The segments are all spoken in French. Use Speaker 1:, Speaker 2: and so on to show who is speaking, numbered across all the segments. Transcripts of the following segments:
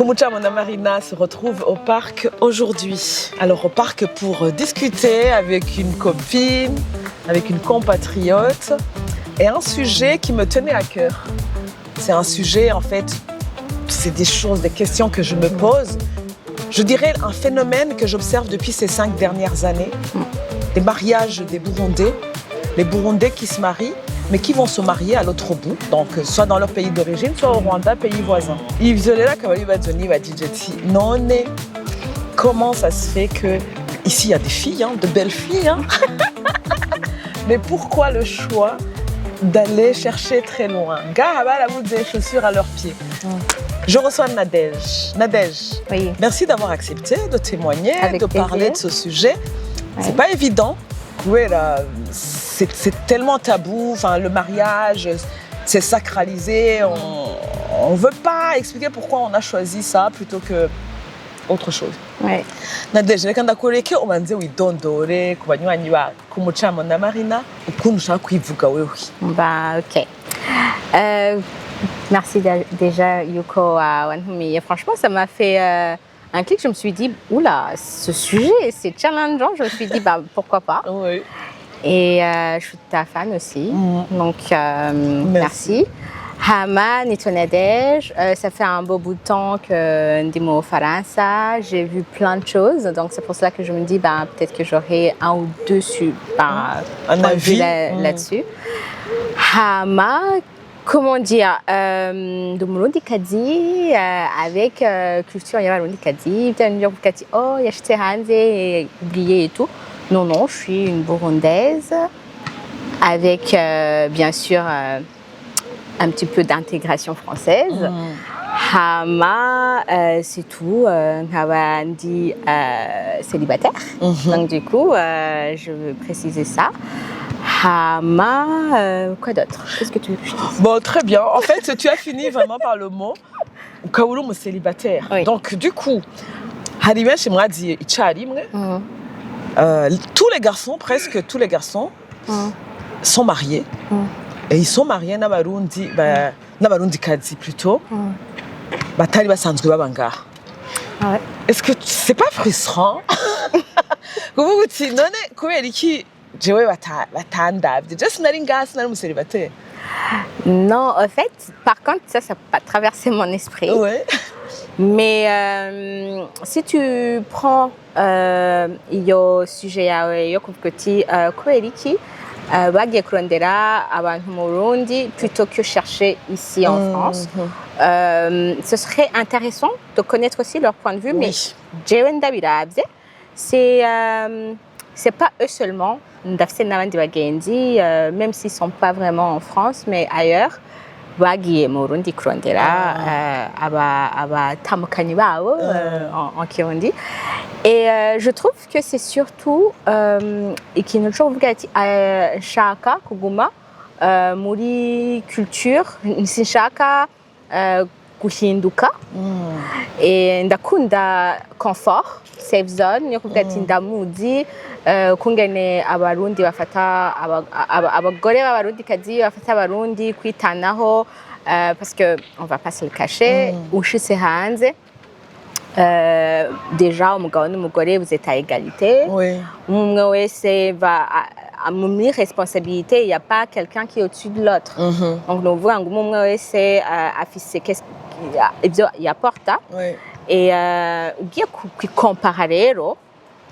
Speaker 1: Komucha Marina se retrouve au parc aujourd'hui. Alors au parc pour discuter avec une copine, avec une compatriote et un sujet qui me tenait à cœur. C'est un sujet en fait, c'est des choses, des questions que je me pose. Je dirais un phénomène que j'observe depuis ces 5 dernières années. Les mariages des Burundais, les Burundais qui se marient, mais qui vont se marier à l'autre bout, donc soit dans leur pays d'origine, soit au Rwanda, pays voisin. Isolera Kabali Badzoni va dire non, comment ça se fait que ici il y a des filles, de belles filles, mais pourquoi le choix d'aller chercher très loin? Garaba la bout des chaussures à leurs pieds. Je reçois Nadège. Nadège,
Speaker 2: oui.
Speaker 1: Merci d'avoir accepté de témoigner,
Speaker 2: avec
Speaker 1: de
Speaker 2: plaisir.
Speaker 1: Parler de ce sujet.
Speaker 2: Ouais.
Speaker 1: C'est pas évident. Oui, là, c'est tellement tabou. Enfin, le mariage, c'est sacralisé. On veut pas expliquer pourquoi on a choisi ça plutôt que autre chose.
Speaker 2: Ouais.
Speaker 1: Nadège, reka ndakureke ubanze widondore ku banywanyi ba Komucha Marina ukuntu ushaka kwivuga wewe.
Speaker 2: Bah, ok. Merci déjà, Yuko, Wanhumi. Et franchement, ça m'a fait un clic. Je me suis dit, oula, ce sujet, c'est challengeant. Je me suis dit, bah, pourquoi pas.
Speaker 1: Oui.
Speaker 2: Et je suis ta fan aussi. Donc, merci. Hama, Nitonadej, ça fait un beau bout de temps que Ndimo au Faransa. J'ai vu plein de choses. Donc, c'est pour cela que je me dis, bah, peut-être que j'aurai un ou deux
Speaker 1: un avis
Speaker 2: là-dessus. Hama, comment dire, de Murundi Kadi, avec culture Murundi Kadi, peut-être dire Kadi, oh, yacheté hanze et oublié et tout. Non, non, je suis une Burundaise, avec bien sûr un petit peu d'intégration française. Hama, c'est tout. Hava dit célibataire. Donc du coup, je veux préciser ça. Hama, quoi d'autre? Qu'est-ce que tu veux que je dise?
Speaker 1: Bon, très bien. En fait, tu as fini vraiment par le mot Kaoulou célibataire.
Speaker 2: Oui.
Speaker 1: Donc du coup, Harime chez moi dit Icharimwe. Tous les garçons, presque tous les garçons, sont mariés. Et ils sont mariés n'abarundi kazi plutôt. Batari basanzwe babanga.
Speaker 2: Ouais.
Speaker 1: Est-ce que c'est pas frustrant? Kuvuga uti none kubera iki jewe batandavye je sinari ngaha sinari umuseribateri?
Speaker 2: Non, en fait, par contre, ça n'a pas traversé mon esprit.
Speaker 1: Ouais.
Speaker 2: Mais si tu prends iyo sujet yawe yo kuvuga uti kubera iki bagiye kurondera abantu mu Burundi plutôt que chercher ici en France, ce serait intéressant de connaître aussi leur point de vue. Mais jewe ndabiravye, c'est pas eux seulement, ndafise n'abandi bagenzi, même s'ils sont pas vraiment en France mais ailleurs, bagiye mu Burundi kurondera abatambukanyi babo en Kirundi. Et je trouve que c'est surtout ikintu cyo kuvuga ati nshaka kuguma muri culture, sinshaka guhinduka. Et ndakunda confort, safe zone, yo kuvuga ati ndamuzi kungene abarundi bafata abagore b'abarundi kazi bafata abarundi kwitanaho, parce que on va pas se le cacher, ushitse hanze déjà umugabo n'umugore vous êtes à égalité. Umwe wese va muri responsabilité, il n'y a pas quelqu'un qui est au-dessus de l'autre. Donc nous voyons umwe wese afise ibyo yaporta. Et ugiye kukompara rero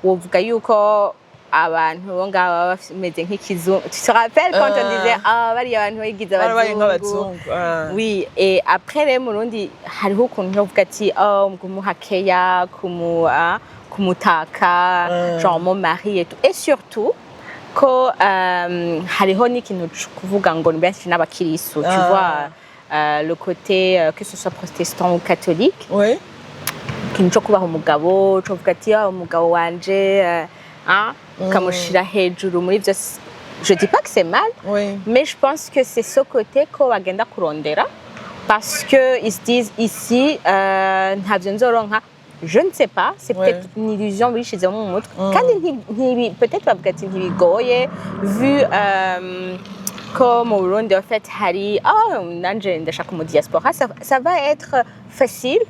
Speaker 2: uvuga yuko abantu bo ngaba bameze nk'ikizungu. Tu te rappelles quand on disait bariya abantu bigize abazungu? Oui, et après rero mu Burundi hariho ukuntu uvuga ati kumuhakeya kumutaka genre mon mari et tout. Et surtout ko hariho n'ikintu kuvuga ngo benshi n'abakirisu, tu vois, le côté que ce soit protestant ou catholique. Oui. Ikintu cyo kubaha umugabo, cyo kuvuga ati umugabo wanje kamushira hejuru muri byo. Je dis pas que c'est mal, mais je pense que c'est ce côté ko bagenda kurondera, parce que ils se disent ici ntavyo nzoronka. Je ne sais pas, c'est peut-être une illusion bishizemo mu mutwe. Kandi peut-être bavuga ati ntibigoye vu ko mu Burundi en fait hari nanje ndashaka mu diaspora ça va être facile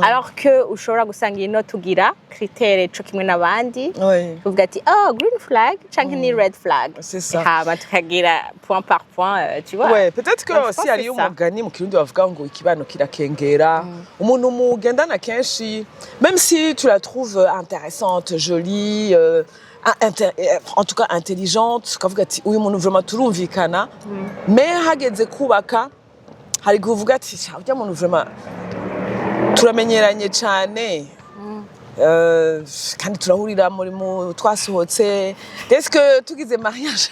Speaker 2: alors que ushobora gusanga ino tugira critère co kimwe n'abandi uvuga ati green flag canke ni red flag
Speaker 1: c'est ça
Speaker 2: hama tukagira point par point tu vois
Speaker 1: ouais peut-être que aussi hari umugani mu kirundi bavuga ngo ikibano kirakengera umuntu mugendana kenshi même si tu la trouves intéressante jolie en tout cas intelligente kavuga ati uyu muntu vraiment turumvikana mais hageze kubaka hari kuvuga ati urya muntu vraiment turamenyeranye cyane kandi turahurira muri mu twasohotse est-ce que tugize mariage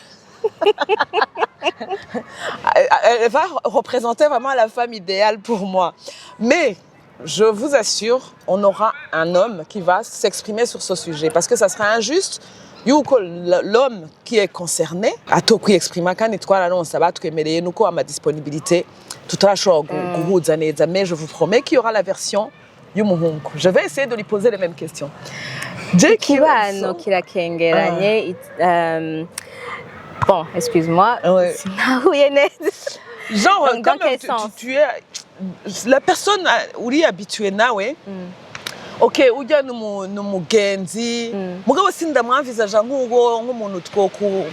Speaker 1: elle va représenter vraiment la femme idéale pour moi mais je vous assure, on aura un homme qui va s'exprimer sur ce sujet parce que ça serait injuste yuko l'homme qui est concerné atokwi exprima kandi twararonsa batwemereye nuko ama disponibilité tutarashobora guhuza neza mais je vous promets qu'il y aura la version y'umuhungu. Je vais essayer de lui poser les mêmes questions.
Speaker 2: Kibano kirakengeranye bon, excuse-moi. Sinahuye neza.
Speaker 1: Genre comme tu es la personne uri habituée nawe okay ujya n'umugenzi mugabo sindamwanvisaje nk'umuntu twoku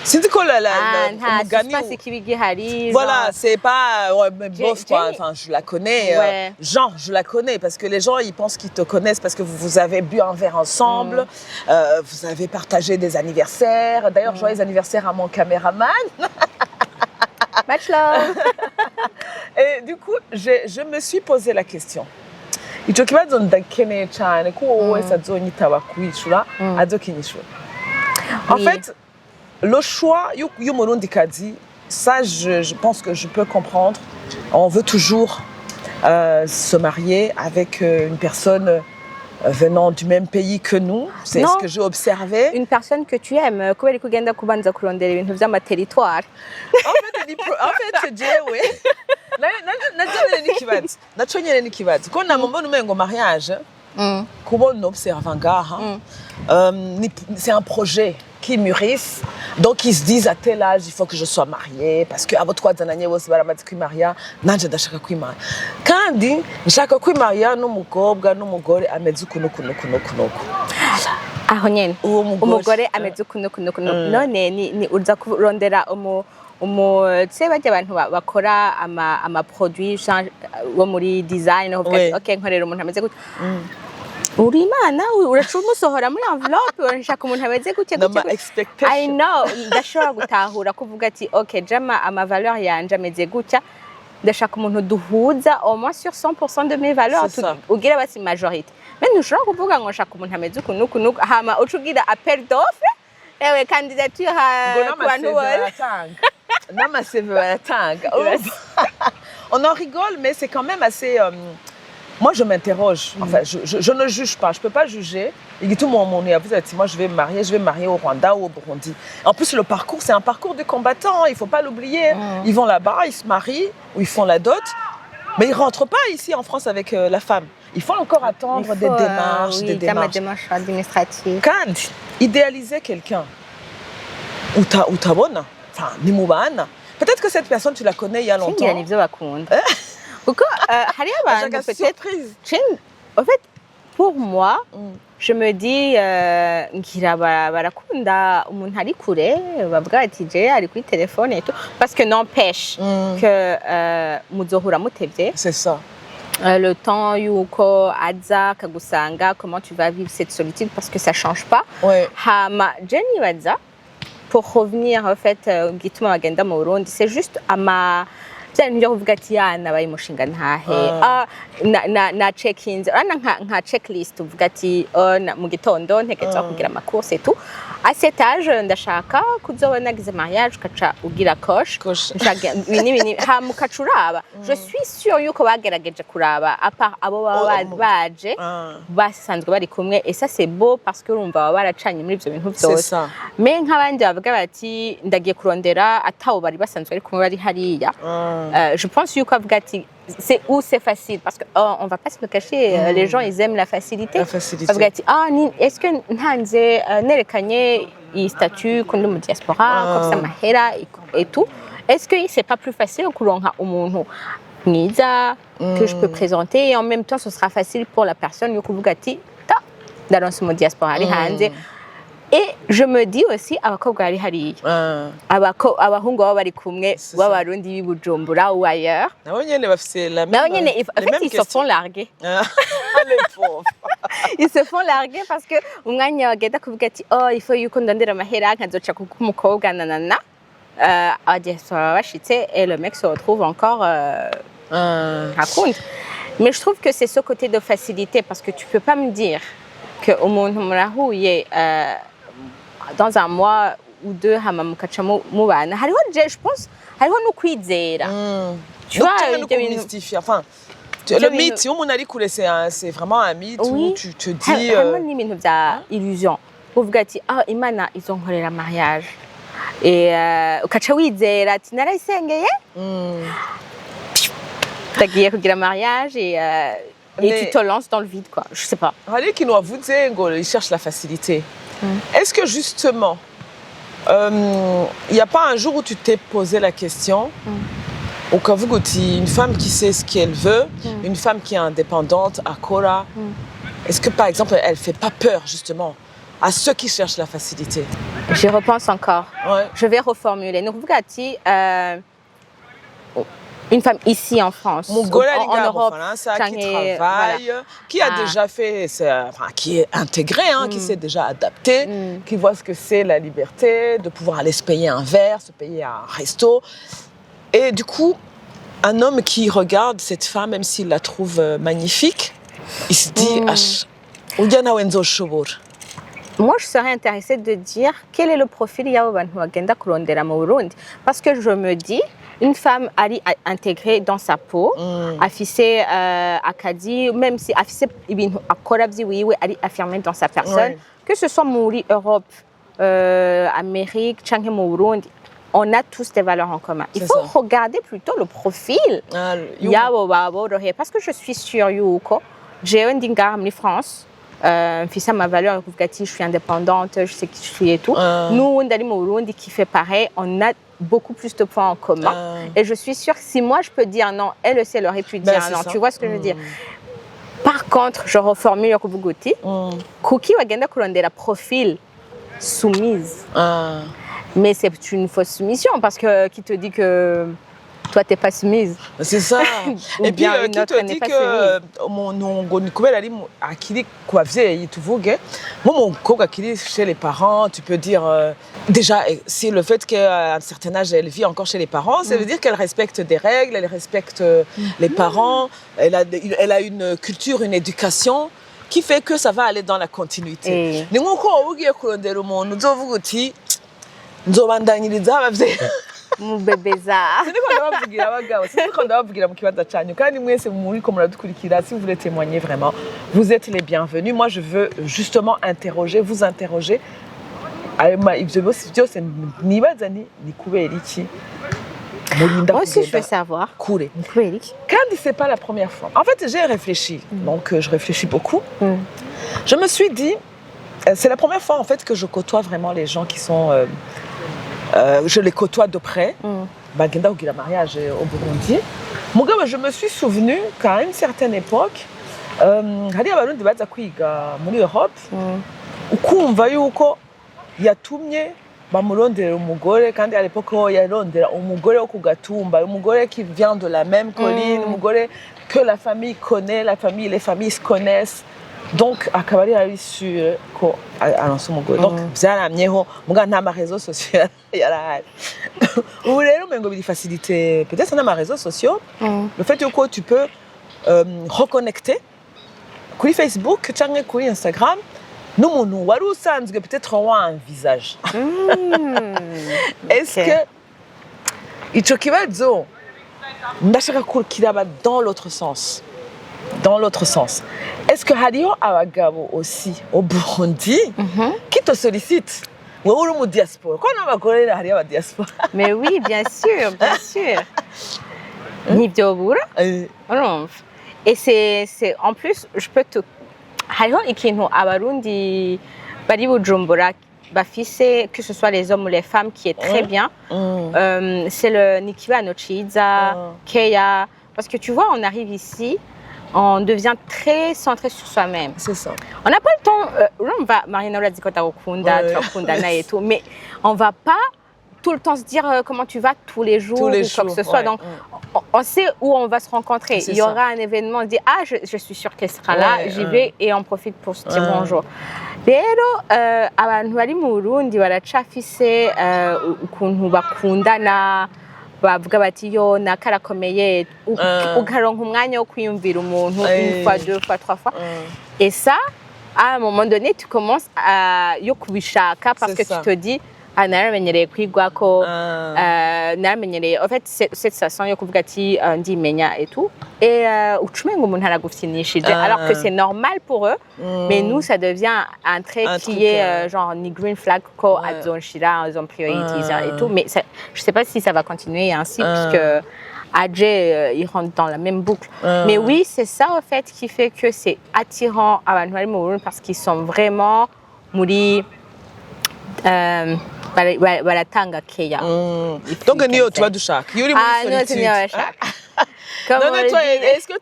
Speaker 1: sinzi ko
Speaker 2: umugani c'est kibi hari
Speaker 1: voilà c'est pas bof quoi enfin je la connais Jean je la connais parce que les gens ils pensent qu'ils te connaissent parce que vous avez bu un verre ensemble vous avez partagé des anniversaires d'ailleurs joyeux anniversaire à mon caméraman.
Speaker 2: Much love.
Speaker 1: Et du coup, je me suis posé la question. Ico kibazo ndakeneye cyane ko wowe wese azonyitaba kwishura azokinyishura. En fait, le choix y'umurundikazi, ça je pense que je peux comprendre. On veut toujours se marier avec une personne venant du même pays que nous, c'est ce que j'ai observé.
Speaker 2: Une personne que tu aimes, kubera ko ugenda kubanza kurondera ibintu vy'amateritoire.
Speaker 1: En fait, jewe naco nyene n'ikibazo ko namubona umengo mariage kubona observa ngaha c'est un projet qui mûrissent donc ils se disent à tel âge il faut que je sois mariée parce que abo twazananye bose baramaze kwimaria nanje ndashaka kwimaria kandi nshaka kwimaria n'umukobwa n'umugore ameze ukuntu
Speaker 2: aho nyene umugore ameze ukuntu none ni uza kurondera tse bajya abantu bakora ama produits wo muri design okay nkorera umuntu ameze gutya uri imana uracumusohora muri envelope urashaka umuntu ameze gutya I know ndashobora gutahura kuvuga ati okay jama ama valeur yanje ameze gutya ndashaka umuntu duhuza au moins sur 100% de mes valeurs ugira basi majorité mais ntushobora kuvuga ngo nshaka umuntu ameze ukuntu hama ucugira appel d'offre ewe candidature ku bantu bose
Speaker 1: n'amaseve baratanga. On en rigole mais c'est quand même assez moi je m'interroge enfin je ne juge pas, je peux pas juger. Et tout mon vous êtes moi je vais me marier au Rwanda ou au Burundi. En plus le parcours c'est un parcours de combattant, il faut pas l'oublier. Ils vont là-bas, ils se marient ou ils font la dot. Mais ils rentrent pas ici en France avec la femme. Il faut encore attendre des démarches, des
Speaker 2: démarches administratives.
Speaker 1: Quand idéaliser quelqu'un ou tabona, enfin nimubana. Peut-être que cette personne tu la connais il y a longtemps.
Speaker 2: Kuko hari abantu peut-être en fait pour moi je me dis ngira barakunda umuntu ari kure bavuga ati je ari kuri téléphone et tout parce que n'empêche que muzohura mutevye.
Speaker 1: C'est ça.
Speaker 2: Le temps yuko aza kagusanga comment tu vas vivre cette solitude parce que ça change pas. Hama Jenny Wadza pour revenir en fait gituma bagenda mu Burundi c'est juste ama cyane nje kuvuga ati nabaye mushinga ntahe na check-ins nka checklist uvuga ati mu gitondo ntekereza kugira ama course et tout à cet âge ndashaka kuzobona nagize mariage kaca ugira coche ibini hamukacuraba je suis sûr yuko bagerageje kuraba à part abo baje basanzwe bari kumwe et ça c'est beau parce que urumva baba baracanye muri ivyo bintu byose mais nk'abandi bavuga bati ndagiye kurondera atawo bari basanzwe ari kumwe bari hariya Je pense yuko avuga ati c'est où c'est facile parce que on va pas se le cacher les gens ils aiment la facilité. Avuga ati est-ce que ntanze nerekanye iyi statut kundi mu diaspora comme ça mahera et tout est-ce que c'est pas plus facile kuronka umuntu mwiza que je peux présenter et en même temps ce sera facile pour la personne yuko avuga ati ndaronse mu diaspora ari hanze. Et je me dis aussi abakobwa bari hariya abahungu baba bari kumwe b'abarundi b'i Bujumbura ou ailleurs
Speaker 1: nabo nyene bafise la même
Speaker 2: en fait ils se font larguer
Speaker 1: les pauvres
Speaker 2: ils se font larguer parce que umwanya bagenda kuvuga ati il faut yuko ndondera amahera nkazoca kuko umukobwa nanana diaspora bashitse et le mec se retrouve encore raconte. Mais je trouve que c'est ce côté de facilité parce que tu peux pas me dire que umuntu murahuye dans un mois ou deux hama mukaca mubana hariho je pense hariho no kwizera
Speaker 1: tu vois mystifier enfin le mythe si umuntu ari kure c'est vraiment un mythe où tu te dis
Speaker 2: harimo n'ibintu bya illusion uvuga ati imana izonkorera mariage et ukaca wizera ati narayisengeye tagiye kugira mariage et tu te lances dans le vide quoi je sais pas
Speaker 1: hari ikintu wavuze ngo il cherche la facilité. Est-ce que justement il y a pas un jour où tu t'es posé la question ukavuga uti une femme qui sait ce qu'elle veut une femme qui est indépendante akora est-ce que par exemple elle fait pas peur justement à ceux qui cherchent la facilité?
Speaker 2: J'y repense encore. Je vais reformuler donc uvuga ati une femme ici en France, en Europe,
Speaker 1: qui travaille, qui a déjà fait, qui est intégrée, qui s'est déjà adaptée, qui voit ce que c'est la liberté, de pouvoir aller se payer un verre, se payer un resto. Et du coup, un homme qui regarde cette femme, même s'il la trouve magnifique, il se dit,
Speaker 2: moi, je serais intéressée de dire quel est le profil y'abo bantu bagenda kurondera mu Burundi parce que je me dis une femme ari intégrée dans sa peau afise akadi même si afise ibintu akora vyiwiwe ari affirmé dans sa personne que ce soit muri Europe Amérique canke mu Burundi on a tous des valeurs en commun. Il faut regarder plutôt le profil y'abo baboroheye parce que je suis sûre yuko jewe ndi ngaha muri France fissa ma valeur je suis indépendante je sais qui je suis et tout nous on est au Burundi qui fait pareil on a beaucoup plus de points en commun et je suis sûre que si moi je peux dire non elle aussi elle aurait pu dire non tu vois ce que je veux dire. Par contre je reformule kuvuguti kuki wagenda kurondera profil soumise mais c'est une fausse soumission parce que qui te dit que toi t'es pas soumise.
Speaker 1: C'est ça. Et puis qui te dit que mon kubera ari akiri ku bavyeyi tuvuge mon mukobwa akiri chez les parents tu peux dire déjà si le fait qu'à un certain âge elle vit encore chez les parents ça veut dire qu'elle respecte des règles elle respecte les parents elle a une culture une éducation qui fait que ça va aller dans la continuité. Ni nkuko ugiye kurondera umuntu uzovuga uti nzobandanyiriza abavyeyi
Speaker 2: mubebeza
Speaker 1: siniko ndabavugira abagabo siniko ndabavugira mu kibaza cyanyu kandi mwese muri ko muradukurikira si vous voulez témoigner vraiment vous êtes les bienvenus. Moi je veux justement vous interroger ivyo byose nibaza ni kubera iki murinda
Speaker 2: moi aussi je veux savoir
Speaker 1: kure kubera iki kandi c'est pas la première fois en fait j'ai réfléchi donc je réfléchis beaucoup je me suis dit c'est la première fois en fait que je côtoie vraiment les gens qui sont je les côtoie de près. Bagenda kugira mariage au Burundi. Mugabo je me suis souvenu qu'à une certaine époque hari abarundi baza kwiga muri Europe ukumva yuko yatumye bamurondera umugore kandi à l'époque yarondera umugore wo kugatumba umugore qui vient de la même colline umugore que la famille connaît les familles se connaissent. Donc akabari ari sûr ko aronse umugore donc byaramyeho muga nta ma réseaux sociaux yarahari ubu rero mengo biri facilité peut-être na ma réseaux sociaux le fait que tu peux reconnecter kuri Facebook canke kuri Instagram n'umuntu wari usanzwe peut-être un visage est-ce que ico kibazo ndashaka kiraba dans l'autre sens. Est-ce que hariho abagabo aussi au Burundi qui te sollicitent wowe uri mu diaspora ko n'abagore hariho aba diaspora?
Speaker 2: Mais oui bien sûr ntibyobura urumva et c'est en plus je peux te hariho ikintu abarundi bari Bujumbura bafise que ce soit les hommes ou les femmes qui est très bien c'est le nikibano ciza keya parce que tu vois on arrive ici on devient très centré sur soi-même.
Speaker 1: C'est ça.
Speaker 2: On n'a pas le temps, on va Marina l'a dit quand et tout, mais on va pas tout le temps se dire comment tu vas tous les jours ou quoi que ce soit. Donc on sait où on va se rencontrer. Il y aura un événement, on dit ah je suis sûre qu'elle sera là, j'y vais et on profite pour se dire bonjour. Rero abantu bari mu Burundi baracafise ukuntu bakundana bavuga bati yo nakarakomeye ukaronka umwanya wo kwiyumvira umuntu une fois deux fois trois fois et ça à un moment donné tu commences à yo kubishaka parce que tu te dis ah naramenyereye kwigwako naramenyereye en fait cette sensation yo kuvuga ati ndimenya et tout et ucumenga umuntu aragufyinishije alors que c'est normal pour eux mais nous ça devient un trait qui est genre ni green flag ko azonshira aux priorities et tout mais ça, je sais pas si ça va continuer ainsi puisque Adjé il rentre dans la même boucle mais oui c'est ça en fait qui fait que c'est attirant abantu bari mu Burundi parce qu'ils sont vraiment muri baratanga keya
Speaker 1: donc niyo tuba dushaka iyo uri muri solitude non est-ce que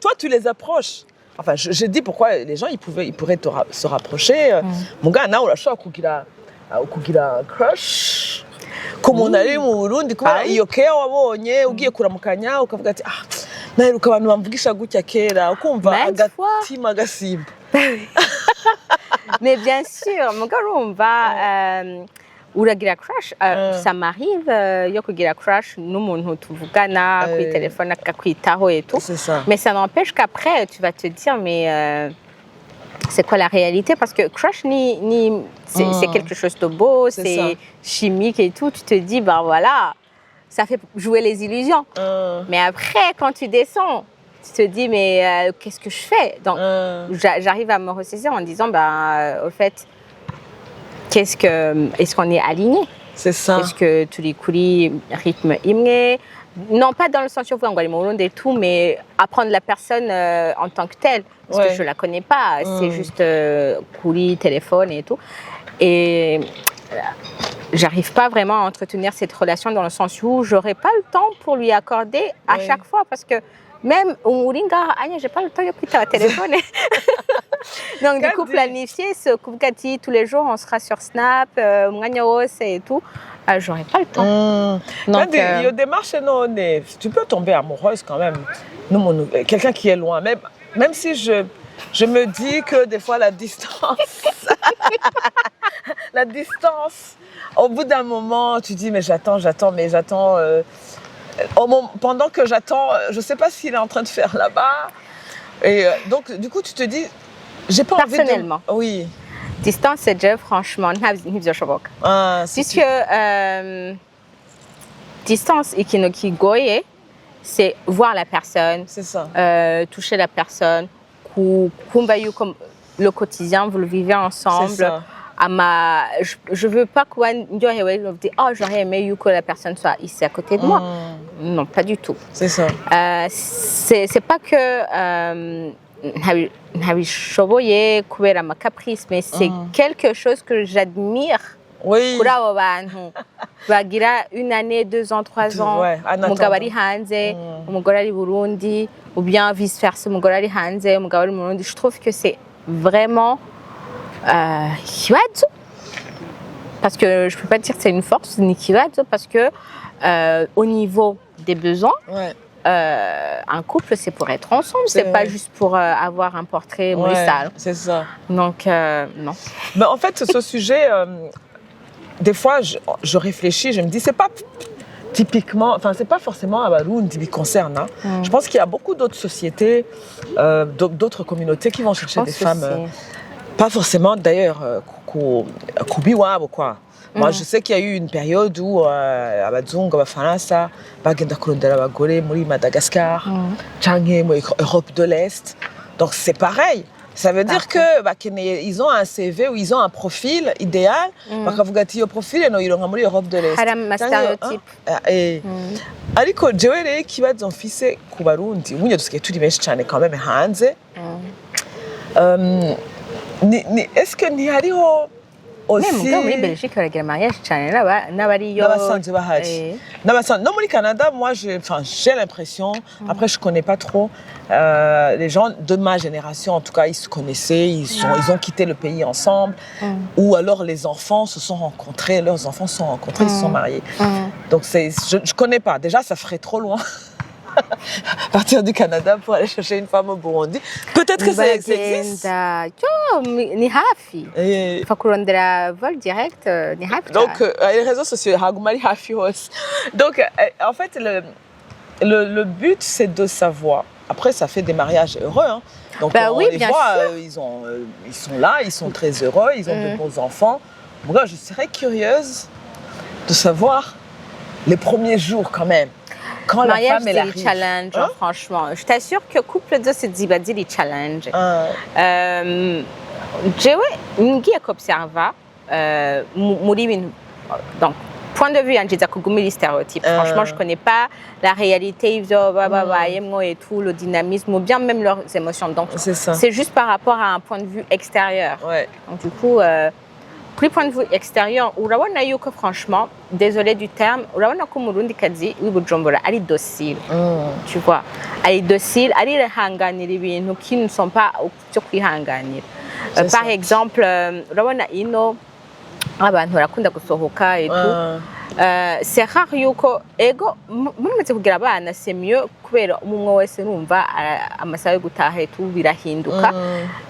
Speaker 1: toi tu les approches enfin je dis pourquoi les gens ils pourraient se rapprocher mon gars nawe urashobora kugira crush comme on allait mu Burundi kubera iyo keya wabonye ugiye kuramukanya ukavuga ati ah naheruka abantu bamvugisha gutya kera ukumva agatima gasimba
Speaker 2: mais bien sûr mon gars urumva uragira crush ça m'arrive yo kugira crush n'umuntu tuvugana kuri telefone akakwitaho et tout mais ça n'empêche qu'après tu vas te dire mais c'est quoi la réalité parce que crush c'est quelque chose de beau c'est chimique et tout tu te dis bah voilà ça fait jouer les illusions mais après quand tu descends tu te dis mais qu'est-ce que je fais donc j'arrive à me ressaisir en disant bah au fait est-ce qu'on est aligné
Speaker 1: c'est ça
Speaker 2: est-ce que tous les coulis rythme imné non pas dans le sens où on va et tout mais apprendre la personne en tant que telle parce que je la connais pas c'est juste coulis téléphone et tout et j'arrive pas vraiment à entretenir cette relation dans le sens où j'aurais pas le temps pour lui accorder à chaque fois parce que même j'ai pas le temps de quitter le téléphone donc du coup planifier ce Kubkati tous les jours on sera sur Snap et tout j'aurais pas le temps
Speaker 1: donc il y a des démarches non tu peux tomber amoureuse quand même quelqu'un qui est loin même si je me dis que des fois la distance au bout d'un moment tu dis mais j'attends pendant que j'attends, je ne sais pas s'il est en train de faire là-bas. Et donc, du coup, tu te dis, j'ai pas envie de...
Speaker 2: Personnellement.
Speaker 1: Oui.
Speaker 2: Distance, c'est déjà franchement, puisque distance et qui goye, c'est voir la personne,
Speaker 1: c'est ça.
Speaker 2: Toucher la personne, comme le quotidien, vous le vivez ensemble.
Speaker 1: C'est ça.
Speaker 2: Je veux pas qu'on dise oh j'aurais aimé que la personne soit ici à côté de moi non pas du tout
Speaker 1: c'est ça
Speaker 2: c'est pas que ntabishoboye kubera ma caprice mais c'est quelque chose que j'admire kuri abo bantu bagira une année 2 ans 3 ans umugabo ari hanze umugore ari Burundi ou bien vice versa umugore ari hanze umugabo ari Burundi je trouve que c'est vraiment kibazo parce que je peux pas dire que c'est une force ni kibazo parce que au niveau des besoins un couple c'est pour être ensemble c'est pas juste pour avoir un portrait sale
Speaker 1: c'est ça
Speaker 2: donc non
Speaker 1: mais en fait ce sujet des fois je réfléchis je me dis c'est pas typiquement enfin c'est pas forcément à Burundi qui concerne je pense qu'il y a beaucoup d'autres sociétés d'autres communautés qui vont chercher des femmes pas forcément d'ailleurs kubiwabo quoi. Moi je sais qu'il y a eu une période où abazungu abafaransa bagenda kurondera abagore muri Madagascar canke muri Europe de l'Est. Donc c'est pareil. Ça veut dire que ils ont un CV ou ils ont un profil idéal bakavuga ati yo profil no ironka muri Europe de l'Est.
Speaker 2: Hari ama stéréotype.
Speaker 1: ariko jewe rero ikibazo mfise ku barundi ubunya dusigaye turi benshi cyane quand même hanze est-ce que ntihariho aussi
Speaker 2: muri Belgique baragira mariage cyane n'abariyo
Speaker 1: n'abasanzwe bahari no muri Canada moi j'ai l'impression après je connais pas trop les gens de ma génération en tout cas ils se connaissaient ils ont quitté le pays ensemble ou alors les enfants se sont rencontrés leurs enfants se sont rencontrés ils se sont mariés donc je connais pas déjà ça ferait trop loin partir du Canada pour aller chercher une femme au Burundi. Peut-être que ça existe.
Speaker 2: Ni hafi. Fa kurondera vol direct ni hafi.
Speaker 1: Donc les réseaux sociaux hagumari hafi hose. Donc en fait le but c'est de savoir. Après ça fait des mariages heureux hein. Donc on les voit ils sont là, ils sont très heureux, ils ont de beaux enfants. Moi je serais curieuse de savoir les premiers jours quand même. Quand la femme elle arrive.
Speaker 2: Challenge hein? Franchement je t'assure que couple de se dit les challenges jewe ngiye observa muri bintu donc point de vue yanjiza kugumira les stéréotypes franchement je connais pas la réalité ivyo babayemwo et tout le dynamisme ou bien même leurs émotions donc c'est juste par rapport à un point de vue extérieur donc du coup kuri point de vue extérieur urabona yuko franchement désolé du terme urabona ko umurundi kazi w'ibujumbura ari docile tu vois ari docile ari rehanganira ibintu qui ne sont pas byo kwihanganira par exemple urabona ino abantu barakunda gusohoka et tout c'est rare yuko ego mumaze kugira abana c'est mieux kubera umwe wese numva amasaha yo gutaha et tout birahinduka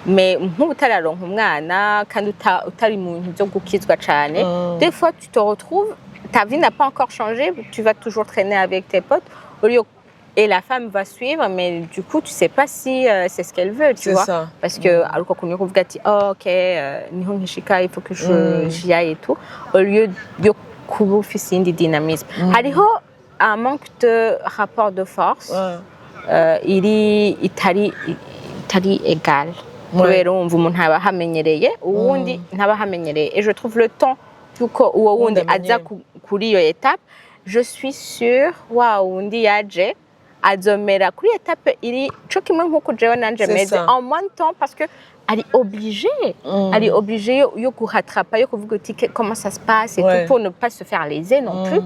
Speaker 2: mais nk'ubutararonka umwana kandi utari mu bintu byo gukizwa cyane des fois tu te retrouves ta vie n'a pas encore changé tu vas toujours traîner avec tes potes et la femme va suivre mais du coup tu sais pas si c'est ce qu'elle veut tu vois ça. Parce que alors qu'on kuvuga ati OK niho nkishika il faut que j'y aille et tout au lieu de kuba ufise indi dynamisme hariho un manque de rapport de force itari égal kubera umva umuntu aba hamenyereye uwundi ntaba hamenyereye et je trouve le temps yuko uwo wundi aza kuri iyo étape je suis sûre wundi yaje azomera kuri étape iri cyo kimwe nkuko jewe nanje meze en moins de temps parce que elle est obligée yo kuhatrapa yo kuvuga uti comment ça se passe et tout pour ne pas se faire léser non plus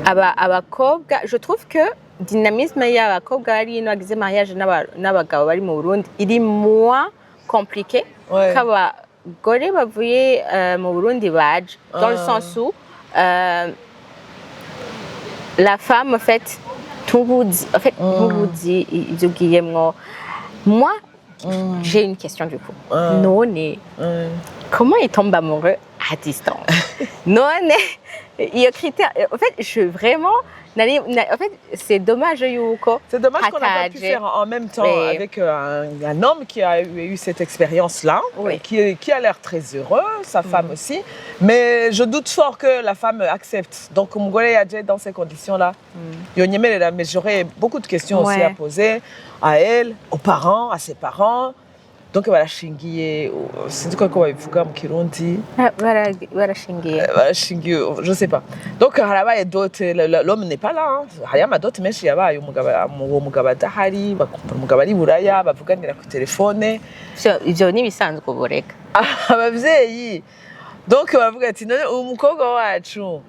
Speaker 2: abakobwa je trouve que dynamisme y'abakobwa ari ino agize mariage n'abagabo bari mu Burundi iri moins compliqué qu'abagore bavuye mu Burundi baje dans le sens où la femme en fait ntubuzi ibyo ugiyemwo moi j'ai une question du coup none comment il tombe amoureux à distance none il y a critère en fait je vraiment en fait c'est dommage yuko
Speaker 1: c'est dommage qu'on n'a pas pu faire en même temps avec un homme qui a eu cette expérience là qui a l'air très heureux sa femme aussi mais je doute fort que la femme accepte donc umugore yaje dans ces conditions là yonyemerera mais j'aurais beaucoup de questions aussi à poser à elle aux parents à ses parents donc barashingiye sinzi ko babivuga mu Kirundi
Speaker 2: barashingiye
Speaker 1: je sais pas donc harabaye dot l'homme n'est pas là hari amadot menshi yabaye umugabo adahari umugabo ari buraya bavuganira ku telefone
Speaker 2: ivyo ni bisanzwe uboreka
Speaker 1: abavyeyi donc baravuga ati none umukobwa wacu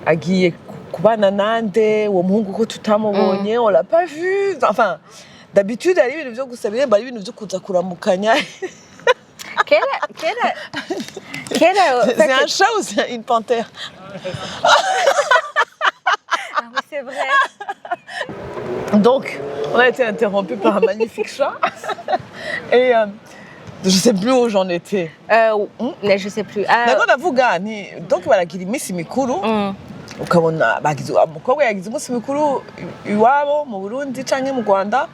Speaker 1: agiye kubana nande uwo muhungu ko tutamubonye on l'a pas vu enfin d'habitude ari ibintu byo gusabira bari ibintu byo kuza kuramukanya
Speaker 2: kera
Speaker 1: c'est un chat ou c'est une panthère
Speaker 2: mais c'est vrai
Speaker 1: donc on a été interrompu par un magnifique chat et je sais plus où j'en étais
Speaker 2: je sais plus
Speaker 1: ndakunda vuga ni donc baragira iminsi mikuru ukabona bagize umukobwa yagize umunsi mikuru iwabo mu Burundi canke mu Rwanda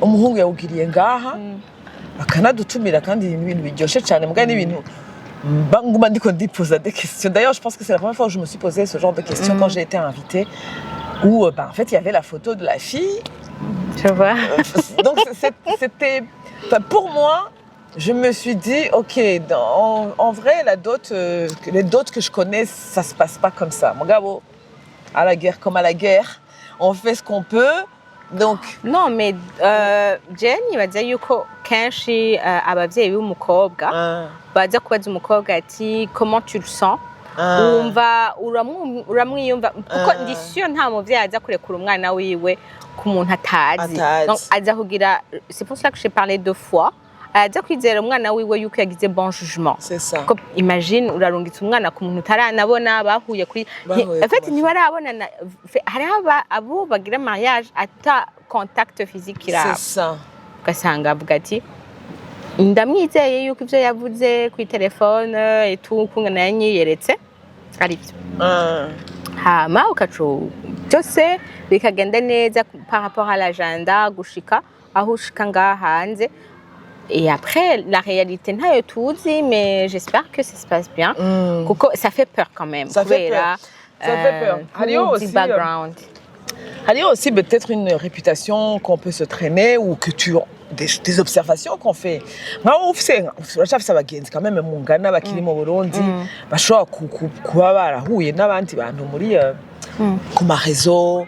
Speaker 1: umuhungu yawugiriye ngaha bakanadutumira kandi ibintu biryoshe cyane mbwa n'ibintu nguma ndiko ndipoza des questions d'ailleurs je pense que c'est la première fois que je me suis posé ce genre de questions quand j'ai été invitée où en fait il y avait la photo de la fille
Speaker 2: tu vois
Speaker 1: donc c'était pour moi je me suis dit OK en vrai la dot les dots que je connais ça se passe pas comme ça mugabo à la guerre comme à la guerre. On fait ce qu'on peut. Donc,
Speaker 2: non mais Jen ibaza yuko kenshi abavyeyi b'umukobwa baza kubaza umukobwa ati comment tu le sens wumva uramwiyumva kuko ndi sûr nta muvyeyi aza kurekura umwana wiwe ku muntu atazi donc aza kugira c'est pour cela que j'ai parlé deux fois aza kwizera umwana wiwe yuko yagize bon jugement
Speaker 1: c'est ça
Speaker 2: ko imagine urarungitse umwana ku muntu utaranabona bahuye kuri en fait ntibarabona hari abo bagira mariage ata contact physique iraba
Speaker 1: c'est ça
Speaker 2: ugasanga avuga ati ndamwizeye yuko ivyo yavuze ku telefone etu kungana yanyiyeretse ari byo hama ukacu byose bikagenda neza par rapport à l'agenda gushika aho ushika ngaha hanze. Et après, la réalité, ntayo tuzi, mais j'espère que ça se passe bien. Kuko ça fait peur quand même.
Speaker 1: Ça fait peur. Ça fait peur. Il y a aussi peut-être une réputation qu'on peut se traîner ou que des observations qu'on fait. Ça va quand même mu Ghana bakiri mu Burundi bashobora kuba barahuye n'abandi bantu muri ku marezo.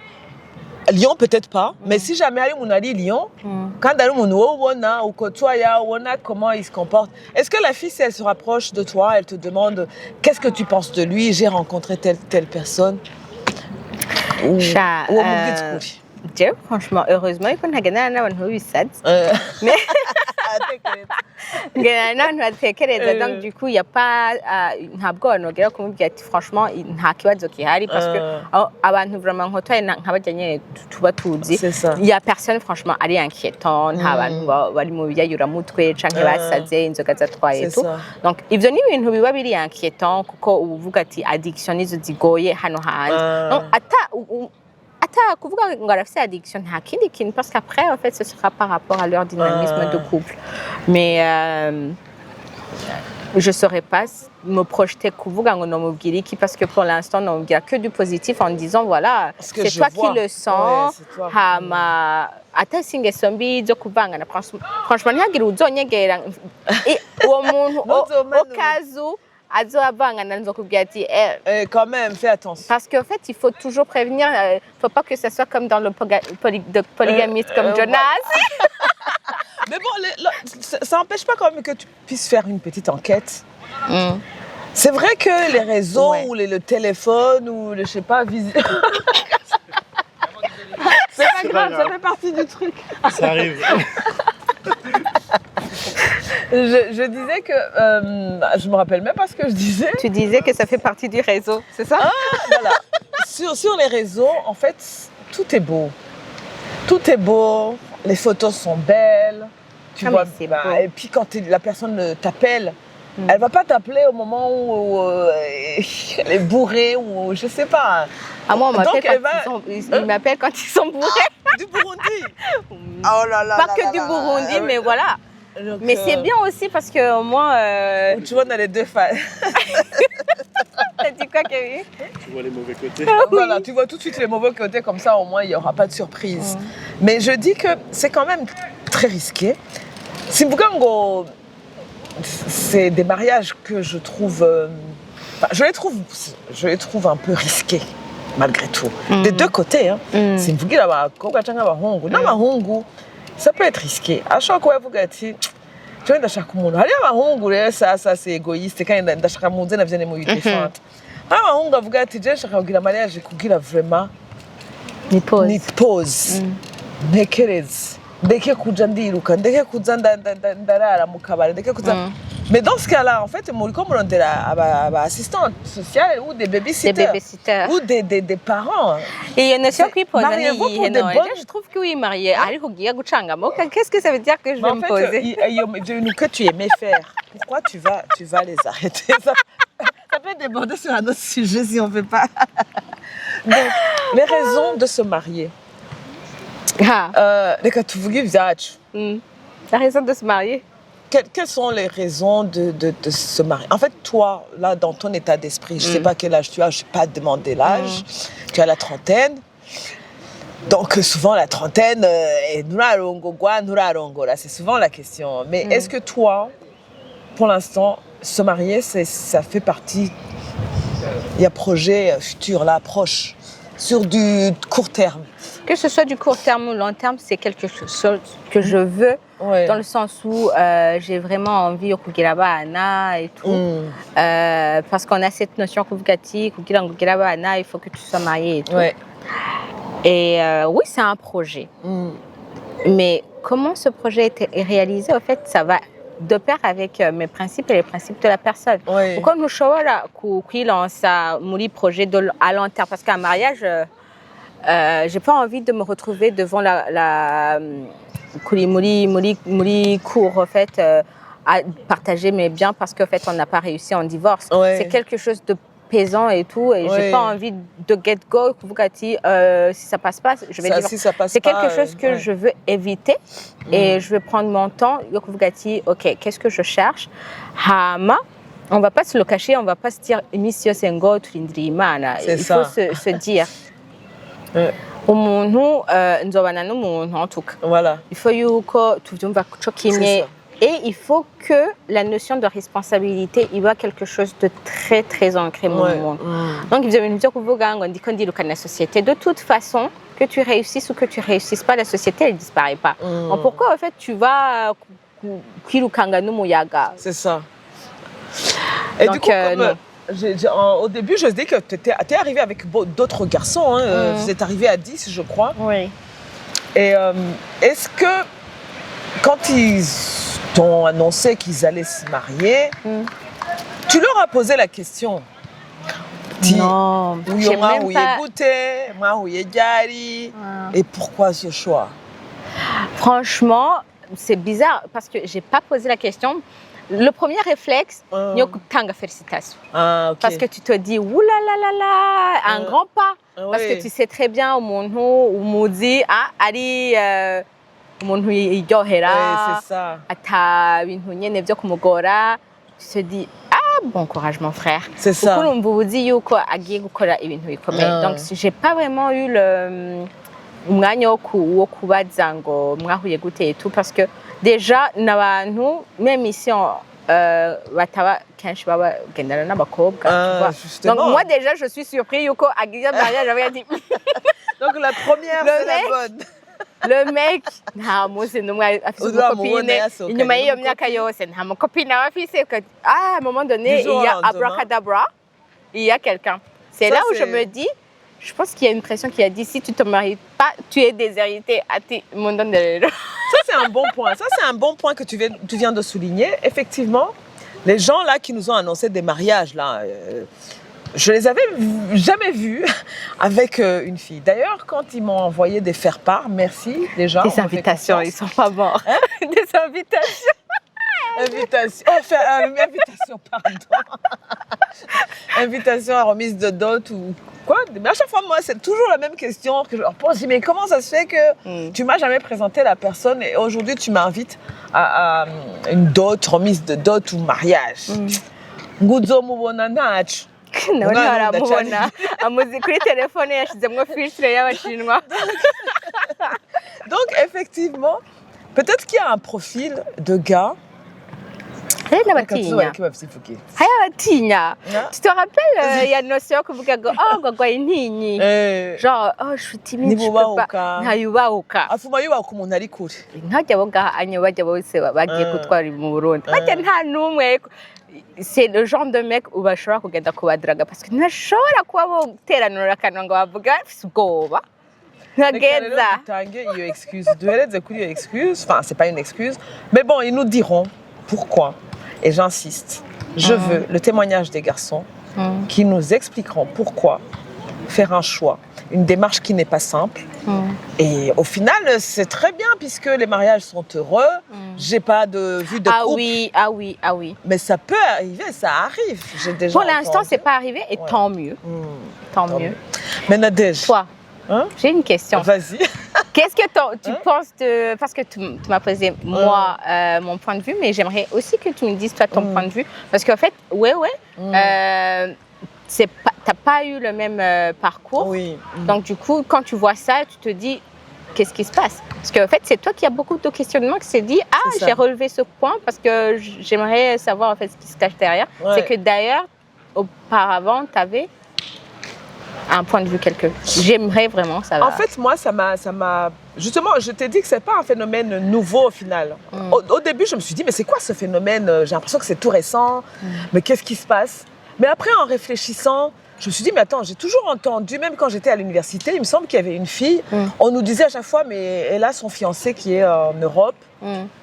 Speaker 1: Lyon peut-être pas, mais si jamais ari umuntu ari Lyon, quand ari umuntu wowe ubona ukotoya ubona comment il se comporte, est-ce que la fille si elle se rapproche de toi, elle te demande qu'est-ce que tu penses de lui, j'ai rencontré telle personne ou
Speaker 2: franchement heureusement il ntaganana n'abantu bisaza mais n'abantu batekereza donc du coup il y a pas ntabwo banogera kumubwira ati franchement nta kibazo kihari parce que abantu vraiment nkotoye nk'abajyanye tuba tuzi il y a personne franchement ari inquiétant nta bantu bari mu biyayura mutwe canke basaze inzoga zatwaye tout donc ivyo ni ibintu biba biri inquiétant kuko uvuga ati addiction nizo zigoye hano hanze donc ata kuvuga ngo arafise addiction nta kindi kintu parce qu'après en fait ce sera par rapport à leur dynamisme de couple mais je saurais pas me projeter kuvuga ngo nomubwira iki parce que pour l'instant nomubwira que du positif en disant voilà c'est toi qui le sens hama ata singeso mbi zo kuvangana franchement ntihagire uzonyegera uwo muntu okazu azovangana nzokubwira ati
Speaker 1: quand même fais attention
Speaker 2: parce qu'en fait il faut toujours prévenir faut pas que ça soit comme dans le polygamiste comme Jonas.
Speaker 1: Mais bon ça n'empêche pas quand même que tu puisses faire une petite enquête. C'est vrai que les réseaux ou le téléphone ou le je sais pas c'est pas grave, ça fait partie du truc.
Speaker 3: Ça arrive.
Speaker 1: Je disais que je me rappelle même pas ce que je disais.
Speaker 2: Tu disais que ça fait partie du réseau, c'est ça?
Speaker 1: Voilà. Sur les réseaux, en fait, tout est beau. Tout est beau. Les photos sont belles. Tu vois. Et puis quand la personne t'appelle, elle va pas t'appeler au moment où elle est bourrée ou je sais pas.
Speaker 2: Moi, on m'appelle ils m'appellent quand ils sont bourrés.
Speaker 1: Du Burundi. Oh là là.
Speaker 2: Pas que du Burundi, mais voilà. Donc, mais c'est bien aussi parce que moi...
Speaker 1: Tu vois, on a les deux phases.
Speaker 2: T'as dit quoi, Kevin?
Speaker 3: Tu vois les mauvais côtés.
Speaker 1: Voilà, tu vois tout de suite les mauvais côtés, comme ça au moins il n'y aura pas de surprise. Mais je dis que c'est quand même très risqué. Simbukango, c'est des mariages que je trouve... je les trouve un peu risqués, malgré tout. Des deux côtés. Simbugira abakobwa canke abahungu. N'abahungu, ça peut être risqué. Ashobora kuba yavuga ati je ndashaka umuntu hari abahungu rero ça c'est égoïste kandi ndashaka muze navyene mu défendre. Abahungu avuga ati je ndashaka kugira mariage kugira vraiment
Speaker 2: ni pause.
Speaker 1: Ntekereze ndeke kuja ndiruka ndeke kuza ndarara mu kabari ndeke kuza. Mais dans ce cas-là, en fait, muri ko murondera assistants sociaux ou des babysitters ou des parents.
Speaker 2: Et il y a une notion qui pose je trouve que oui, marié. Qu'est-ce que ça veut dire que je vais me poser?
Speaker 1: Il que tu aimais faire. Pourquoi tu vas les arrêter? Ça peut déborder sur un autre sujet si on ne fait pas. Donc, les raisons de se marier. La
Speaker 2: raison de se marier.
Speaker 1: Quelles sont les raisons de se marier? En fait, toi, là, dans ton état d'esprit, je ne sais pas quel âge tu as, je n'ai pas demandé l'âge, tu as la trentaine. Donc, souvent, la trentaine, c'est souvent la question. Mais est-ce que toi, pour l'instant, se marier, ça fait partie... Il y a projet futur, là, proche. sur du court terme.
Speaker 2: Que ce soit du court terme ou long terme, c'est quelque chose que je veux,
Speaker 1: Ouais.
Speaker 2: dans le sens où j'ai vraiment envie de kugira abana et tout. Parce qu'on a cette notion kugira abana, il faut que tu sois marié et tout.
Speaker 1: Ouais.
Speaker 2: Et oui, c'est un projet. Mais comment ce projet est réalisé, en fait, ça va de pair avec mes principes et les principes de la personne.
Speaker 1: Ouais.
Speaker 2: Pourquoi nous shobora kwilansa muri projet à long terme? Parce qu'un mariage, j'ai pas envie de me retrouver devant la cour, en fait, à partager mes biens parce qu'en fait, on n'a pas réussi en divorce.
Speaker 1: Ouais.
Speaker 2: C'est quelque chose de pesant et tout, et j'ai pas envie de get go, si ça passe pas, je vais dire.
Speaker 1: Si ça passe
Speaker 2: c'est
Speaker 1: pas,
Speaker 2: quelque chose que je veux éviter, et je vais prendre mon temps. Ok, qu'est-ce que je cherche? Hama, on va pas se le cacher, on va pas se dire Mission Sengo Turindrimana. Il faut se dire. Umuntu nzobana n'umuntu en tout cas.
Speaker 1: Voilà.
Speaker 2: Il faut yuko tuvyumva co kimwe. Et il faut que la notion de responsabilité iba quelque chose de très très ancré mu muntu. Donc ivyo bintu byo kuvuga ngo ndiko ndirukana la société, de toute façon, que tu réussisses ou que tu réussisses pas, la société elle disparaît pas. Donc pourquoi en fait tu vas kwirukanga n'umuyaga?
Speaker 1: C'est ça. Et donc, du coup, au début, je dis que tu es arrivée avec d'autres garçons. Hein, vous êtes arrivés à 10, je crois.
Speaker 2: Oui.
Speaker 1: Et est-ce que, quand ils t'ont annoncé qu'ils allaient se marier, tu leur as posé la question?
Speaker 2: Non,
Speaker 1: j'ai même pas goûté, et pourquoi ce choix?
Speaker 2: Franchement, c'est bizarre parce que j'ai pas posé la question. Le premier réflexe, c'est félicitations.
Speaker 1: Okay.
Speaker 2: Parce que tu te dis, oulala, un grand pas. Parce que tu sais très bien, on dit, ari, umuntu yiryohera, ata bintu nyene vyo kumugora. Tu te dis, bon courage mon frère.
Speaker 1: C'est ça.
Speaker 2: Kuko numva uzi yuko agiye gukora ibintu bikomeye. Donc j'ai pas vraiment eu umwanya wo kubaza ngo mwahuye gute et tout, parce que déjà n'abantu même ici bataba kenshi baba gendana n'abakobwa. Donc moi déjà je suis surpris yuko agiye mariage avait dit.
Speaker 1: Donc la première c'est la bonne.
Speaker 2: Le mec nta muzi n'umwe afise umukopine inyuma y'iyo myaka yose nta mukopine aba afise. À un moment donné il y a abracadabra, il y a quelqu'un. C'est là où je me dis, je pense qu'il y a une pression qui a dit si tu te maries pas, tu es déshéritée à tes mondes de l'eau.
Speaker 1: Ça c'est un bon point. Ça c'est un bon point que tu viens de souligner. Effectivement, les gens là qui nous ont annoncé des mariages là, je les avais jamais vus avec une fille. D'ailleurs, quand ils m'ont envoyé des faire-part, merci déjà.
Speaker 2: Des invitations, ils sont pas morts.
Speaker 1: Hein?
Speaker 2: Des invitations.
Speaker 1: Invitation, pardon. Invitation à remise de dot ou quoi? Mais à chaque fois, moi, c'est toujours la même question que je leur pose. Je dis, mais comment ça se fait que tu m'as jamais présenté la personne et aujourd'hui tu m'invites à une dot, remise de dot ou mariage? Nguzo mubona ntacu.
Speaker 2: Nawe ntaramubona amuzi kuri telefone yashizemwo filtre y'abashinwa.
Speaker 1: Donc effectivement, peut-être qu'il y a un profil de gars.
Speaker 2: Tu te rappelles, il y a une notion que vous dites, oh, gagwa intinyi. Genre, oh, je suis timide, je peux pas. Ntayubahuka.
Speaker 1: Afuma yubahuka umuntu ari kure.
Speaker 2: Nkajya boga anya bajya bose bagiye gutwara mu Burundi. Bajya nta numwe. C'est le genre de mec où bashobora kugenda kubadraga parce que ntashobora kuba boteranura akanwa ngo bavuga afise ubwoba. Ntageza.
Speaker 1: Tange iyo excuse. Duhereze kuri iyo excuse. Enfin, c'est pas une excuse, mais bon, ils nous diront pourquoi. Et j'insiste, je veux le témoignage des garçons qui nous expliqueront pourquoi faire un choix, une démarche qui n'est pas simple. Et au final, c'est très bien puisque les mariages sont heureux. J'ai pas de vue de couple.
Speaker 2: Ah oui.
Speaker 1: Mais ça peut arriver, ça arrive. J'ai déjà
Speaker 2: Pour l'instant, c'est pas arrivé et tant mieux. Tant mieux.
Speaker 1: Mais Nadège,
Speaker 2: toi, j'ai une question.
Speaker 1: Vas-y.
Speaker 2: Qu'est-ce que tu penses de... Parce que tu m'as posé, moi, mon point de vue, mais j'aimerais aussi que tu me dises, toi, ton point de vue. Parce qu'en fait, t'as pas eu le même parcours.
Speaker 1: Oui.
Speaker 2: Donc, du coup, quand tu vois ça, tu te dis, qu'est-ce qui se passe? Parce qu'en fait, c'est toi qui as beaucoup de questionnements, qui s'est dit, j'ai relevé ce point parce que j'aimerais savoir en fait ce qui se cache derrière. C'est que d'ailleurs, auparavant, tu avais un point de vue quelque. J'aimerais vraiment savoir.
Speaker 1: En fait, moi, ça m'a... Justement, je t'ai dit que c'est pas un phénomène nouveau au final. Au début, je me suis dit, mais c'est quoi ce phénomène? J'ai l'impression que c'est tout récent. Mais qu'est-ce qui se passe? Mais après, en réfléchissant, je me suis dit, mais attends, j'ai toujours entendu, même quand j'étais à l'université, il me semble qu'il y avait une fille, on nous disait à chaque fois, mais elle a son fiancé qui est en Europe,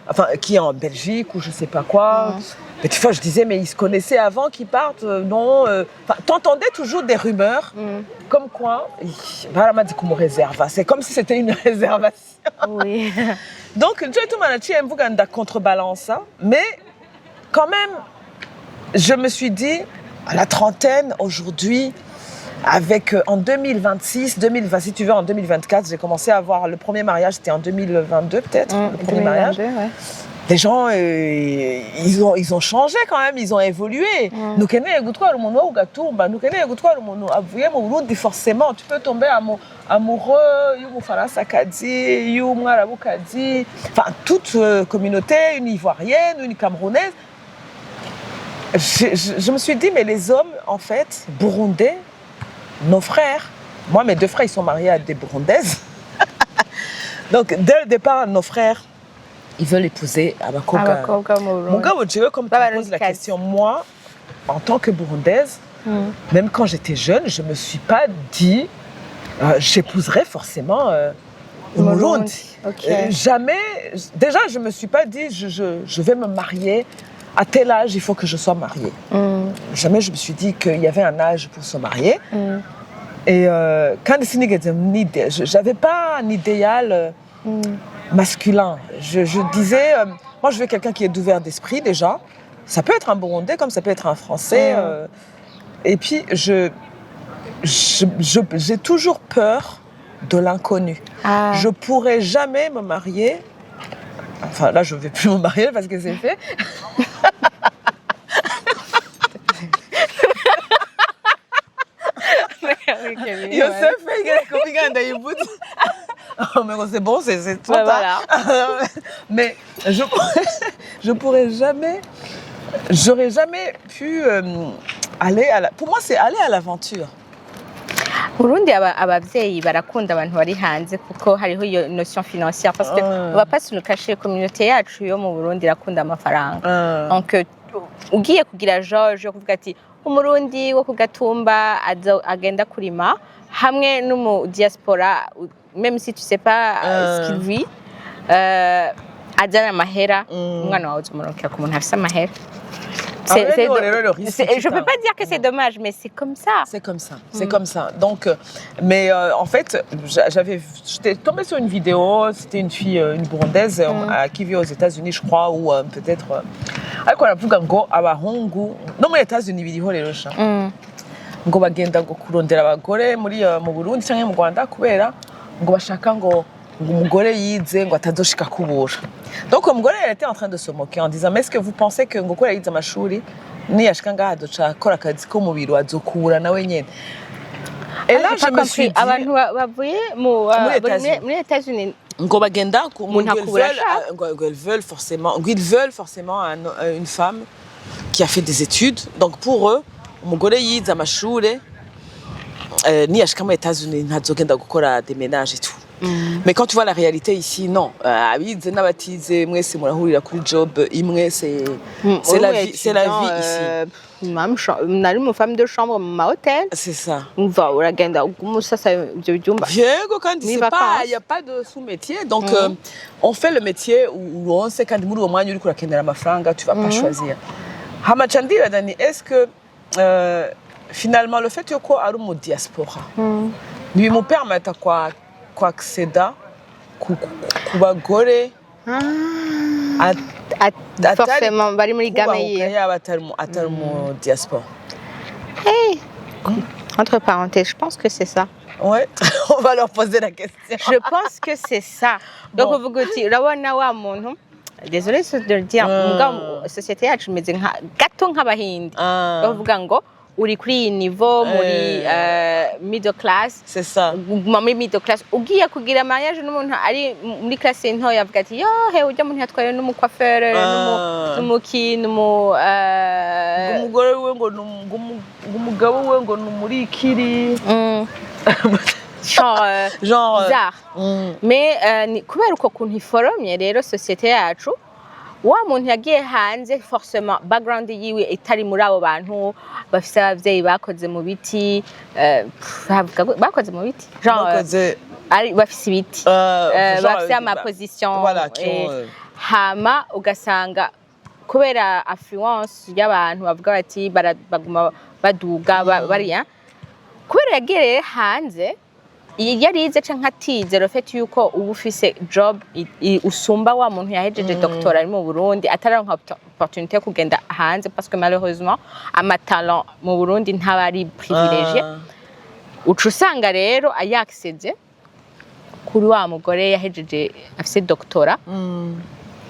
Speaker 1: enfin, qui est en Belgique ou je sais pas quoi. Mais des fois, je disais, mais ils se connaissaient avant qu'ils partent? Non. Enfin, t'entendais toujours des rumeurs, comme quoi, voilà, m'a dit qu'on me réserve. C'est comme si c'était une réservation.
Speaker 2: Oui.
Speaker 1: Donc, tout le monde contrebalance ça, mais quand même, je me suis dit, à la trentaine, aujourd'hui, avec en 2026, si tu veux, en 2024, j'ai commencé à avoir le premier mariage, c'était en 2022 peut-être, le premier mariage. Ouais. Les gens, ils ont changé quand même, ils ont évolué. Nous forcément, tu peux tomber amoureux, enfin, toute communauté, une Ivoirienne, une Camerounaise. Je me suis dit, mais les hommes, en fait, burundais, nos frères, moi, mes deux frères, ils sont mariés à des burundaises. Donc, dès le départ, nos frères, ils veulent épouser Abakoga. Mon gars, tu veux, comme tu me poses la question, moi, en tant que burundaise, même quand j'étais jeune, je ne me suis pas dit, j'épouserais forcément au Burundi. Okay. Jamais, déjà, je ne me suis pas dit, je vais me marier. À tel âge, il faut que je sois mariée. Jamais je me suis dit qu'il y avait un âge pour se marier. Et quand j'avais pas un idéal masculin. Je disais, moi je veux quelqu'un qui est ouvert d'esprit déjà. Ça peut être un Burundais comme ça peut être un Français. Et puis j'ai toujours peur de l'inconnu. Je pourrais jamais me marier. Enfin là, je ne vais plus me marier parce que c'est fait. Youssef, mais c'est bon, c'est trop tard. Voilà. Mais je pourrais jamais, j'aurais jamais pu aller à la... Pour moi, c'est aller à l'aventure.
Speaker 2: Burundi abavyeyi barakunda abantu bari hanze kuko hariho iyo notion financière parce que on va pas se le cacher, communauté yacu yo mu Burundi irakunda amafaranga. Donc ugiye kugira George yo kuvuga ati umurundi wo kugatumba agenda kurima hamwe n'umu diaspora, même si tu sais pas ce qu'il vit, ajana amahera, umwana wawe uzumuronkera ku muntu afise amahera. Je ne peux pas dire que c'est dommage, mais c'est comme ça.
Speaker 1: C'est comme ça, c'est comme ça. Donc, mais en fait, j'étais tombée sur une vidéo, c'était une fille, une Burundaise qui vit aux États-Unis, je crois, ou peut-être... ariko aravuga ngo abahungu no muri États-Unis biriho rero sha ngo bagenda ngo kurondera abagore mu Burundi cyangwa mu Rwanda kubera ngo bashaka ngo umugore yize ngo atazoshika kubura. Donc umugore elle était en train de se moquer en disant mais est-ce que vous pensez que ngo kora yize amashuri ni yashika ngaha doca akora akazi ko mu biro azokura nawe nyene. Et là je me suis dit
Speaker 2: abantu bavuye muri États-Unis
Speaker 1: ngo bagenda ils veulent forcément une femme qui a fait des études. Donc pour eux umugore yize amashuri ni yashika muri États-Unis ntazogenda gukora des ménages et tout. Mais quand tu vois la réalité ici, non. Abize n'abatize mwese murahurira kuri job imwe, c'est la vie ici.
Speaker 2: Nari mu femme de chambre mu hôtel.
Speaker 1: C'est ça.
Speaker 2: Umva uragenda umusasa ibyo byumba.
Speaker 1: Yego kandi c'est pas, il y a pas de sous-métier. Donc on fait le métier où on sait quand muri uwo mwanya uri kurakendera amafaranga, tu vas pas choisir. Hamachandira Dani, est-ce que finalement le fait yuko ari mu diaspora ntibimpermeta accéder ku bagore
Speaker 2: forcément bari muri game
Speaker 1: yaba atari mu diaspora.
Speaker 2: Entre parenthèses, je pense que c'est ça.
Speaker 1: Ouais, on va leur poser la question.
Speaker 2: Je pense que c'est ça. Donc uvuga uti urabona wa muntu, désolé de le dire, muga société yacu imeze gato nk'abahindi. Bavuga ngo uri kuri iyi niveau muri middle class
Speaker 1: C'est ça.
Speaker 2: guma muri middle class ugiye kugira mariage n'umuntu ari muri classe ntoya avuga ati yo he ujya muntu yatwaye n'umukwafere n'umuki
Speaker 1: umugore we ngo umugabo we ngo ni umurikiri
Speaker 2: genre bizarre mais kubera uko kuntu iforomye rero société yacu wa muntu yagiye hanze forcément background yiwe itari muri abo bantu bafise abavyeyi bakoze mu biti bakoze mu biti genre ari bafise ibiti bafise ama position hama ugasanga kubera affluence y'abantu bavuga bati baguma baduga bariya kubera yagiye hanze yarize canke atize le fait yuko ubu ufise job usumba wa muntu yahejeje doctorat ari mu Burundi ataronka opportunité kugenda hanze parce que malheureusement ama talent mu Burundi ntabari privilégié uca usanga rero ayaccede kuri wa mugore yahejeje afise doctorat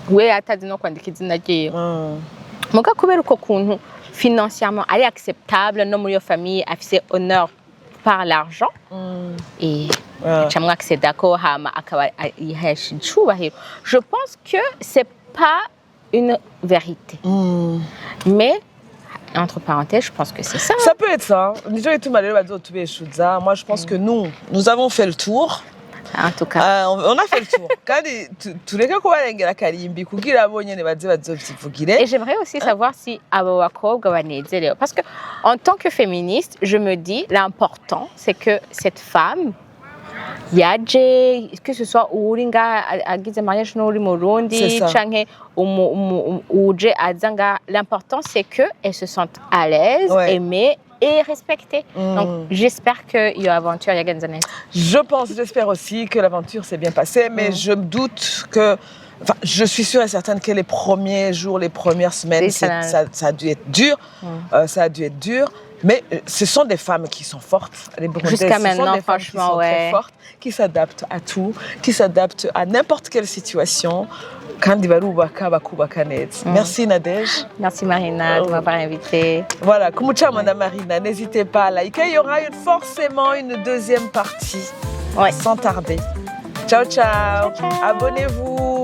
Speaker 2: we atazi no kwandika izina ryiwe muga kubera uko kuntu financièrement ari acceptable no muri yo famille afise honneur par l'argent et chamwa accéder ko hama akaba yihesha icubahiro. Je pense que c'est pas une vérité mais entre parenthèses je pense que c'est ça.
Speaker 1: Ça peut être ça. Nijo ituma rero bazotubeshuza. Moi je pense que nous avons fait le tour.
Speaker 2: En tout cas
Speaker 1: on a fait le tour kandi tureke kubarengera karimbi kugira abo nyene baze bazovyivugire.
Speaker 2: Et j'aimerais aussi savoir si abo bakobwa banezerewe parce que en tant que féministe je me dis l'important c'est que cette femme yaje que ce soit uri nga agize mariage n'uri mu Burundi canke uje azanga l'important c'est que elle se sente à l'aise aimée et respectée. Donc j'espère que iyo aventure yagenze neza.
Speaker 1: J'espère aussi que l'aventure s'est bien passée mais je me doute que je suis sûre et certaine que les premiers jours, les premières semaines, ça a dû être dur. Ça a dû être dur. Mais ce sont des femmes qui sont fortes. Les Burundaises,
Speaker 2: jusqu'à maintenant, franchement,
Speaker 1: très fortes, qui s'adaptent à tout, qui s'adaptent à n'importe quelle situation. Merci Nadège.
Speaker 2: Merci Marina de m'avoir invitée.
Speaker 1: Voilà, Kumuchamana Marina, n'hésitez pas à liker. Il y aura forcément une deuxième partie, sans tarder. Ciao, ciao. Abonnez-vous.